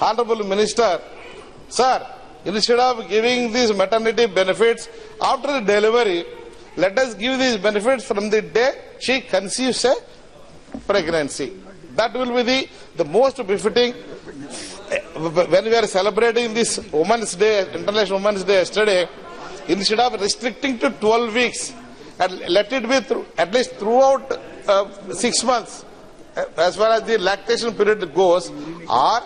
Honorable Minister, sir, instead of giving these maternity benefits after the delivery, let us give these benefits from the day she conceives a pregnancy. That will be the most befitting. When we are celebrating this Women's Day, International Women's Day yesterday, instead of restricting to 12 weeks, and let it be at least throughout 6 months, as far as the lactation period goes, or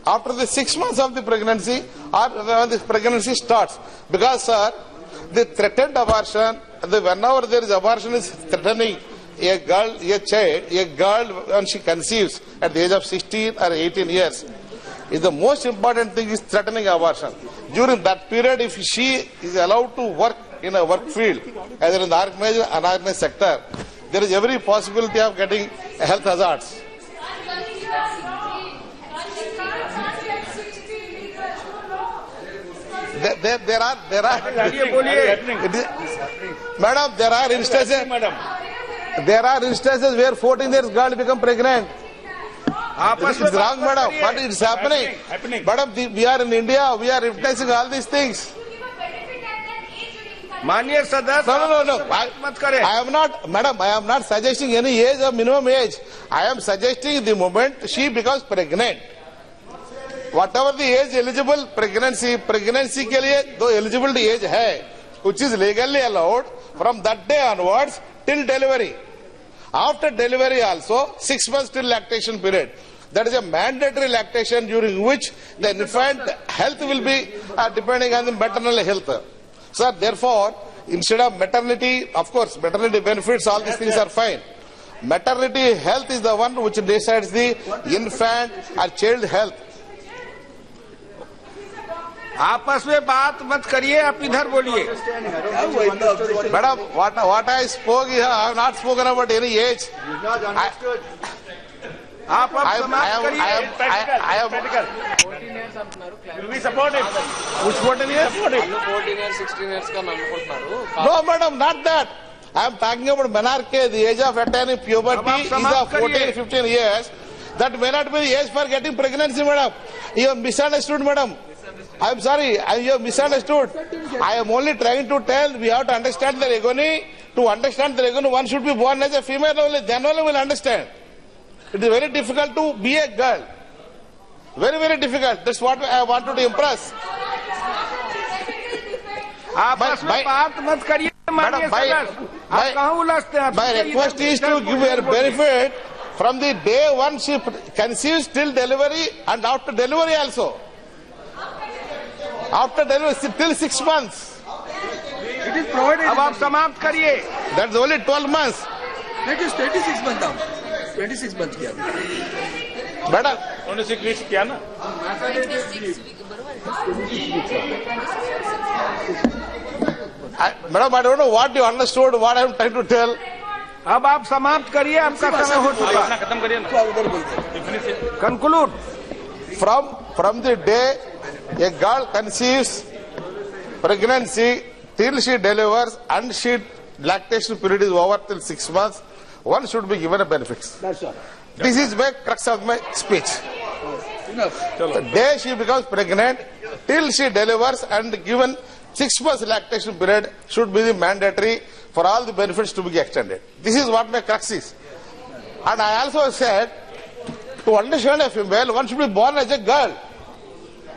after the 6 months of the pregnancy, or when the pregnancy starts. Because, sir, the threatened abortion, whenever there is abortion is threatening a girl, a child, a girl when she conceives at the age of 16 or 18 years, is the most important thing is threatening abortion. During that period, if she is allowed to work in a work field, either in the organized or unorganized sector, there is every possibility of getting health hazards. There are madam, there are instances where 14 years girl become pregnant. This is wrong, madam. But it's happening. Madam, we are in India. We are witnessing all these things. माननीय सदस्य, No. I am not, madam. I am not suggesting any age or minimum age. I am suggesting the moment she becomes pregnant. Whatever the age eligible pregnancy के लिए दो eligibility age है, which is legally allowed from that day onwards till delivery. After delivery also 6 months till lactation period. That is a mandatory lactation during which the infant health will be depending on the maternal health. Sir, therefore, instead of maternity, of course, maternity benefits, all these things are fine. Maternity health is the one which decides the infant or child health. आपस में बात मत करिए, आप इधर बोलिए. Madam, what I spoke here, I have not spoken about any age. आप समाप्त करिए. I am 14 years అంటున్నారు. We support it. Which 14 years? 14 years, 16 years గా అనుకుంటున్నారు. No, madam, not that. I am talking about menarche. The age of attaining puberty is of 14, 15 years. That may not be the age for getting pregnancy, madam. You have misunderstood, madam. I am sorry, you have misunderstood. I am only trying to tell we have to understand the agony. To understand the agony, one should be born as a female only. Then only will understand. It is very difficult to be a girl. Very, very difficult. That's what I wanted to impress. आपस में बात मत करिए. माननीय सदस्य, आप कहाँ उलझते हैं? My request is to give her benefit from the day one she conceives till delivery and after delivery also. After delivery till 6 months. It is provided. अब आप समाप्त करिए. That's only 12 months. That is 26 months now. 26 months किया. Madam, 26 weeks किया ना? Madam, I don't know what you understood, what I am trying to tell. अब आप समाप्त करिए, आपका समय हो चुका. खत्म करिए ना. Conclude. From the day a girl conceives pregnancy till she delivers and she lactation period is over till 6 months, one should be given a benefits. That's all. This is my crux of my speech. Enough. The day she becomes pregnant till she delivers and given 6 months lactation period should be the mandatory for all the benefits to be extended. This is what my crux is. And I also said, to understand a female, one should be born as a girl.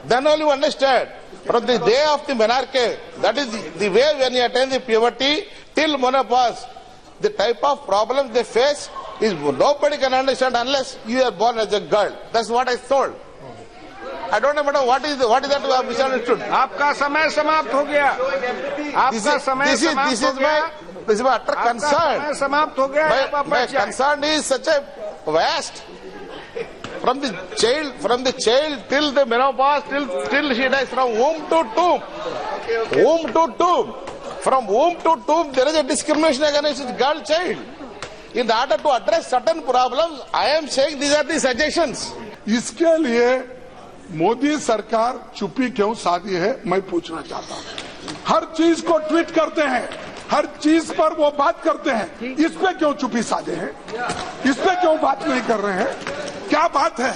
Then only you understand. From the day of the menarche, that is the way when you attain the puberty till menopause, the type of problems they face is nobody can understand unless you are born as a girl. That's what I told. I don't know, madam, what is that you have misunderstood? आपका समय समाप्त हो गया. आपका समय समाप्त हो गया. This is my utter concern. समय समाप्त हो गया. My concern is such a vast. From the child till the menopause, till she dies, from womb to tomb. Womb to tomb. From womb to tomb, there is a discrimination against girl child. In order to address certain problems, I am saying these are the suggestions. इसके लिए मोदी सरकार चुप्पी क्यों साधी है, मैं पूछना चाहता हूँ. हर चीज को ट्वीट करते हैं, हर चीज पर वो बात करते हैं. इस पे क्यों चुप्पी साधे हैं? इस पे क्यों बात नहीं कर रहे हैं? क्या बात है?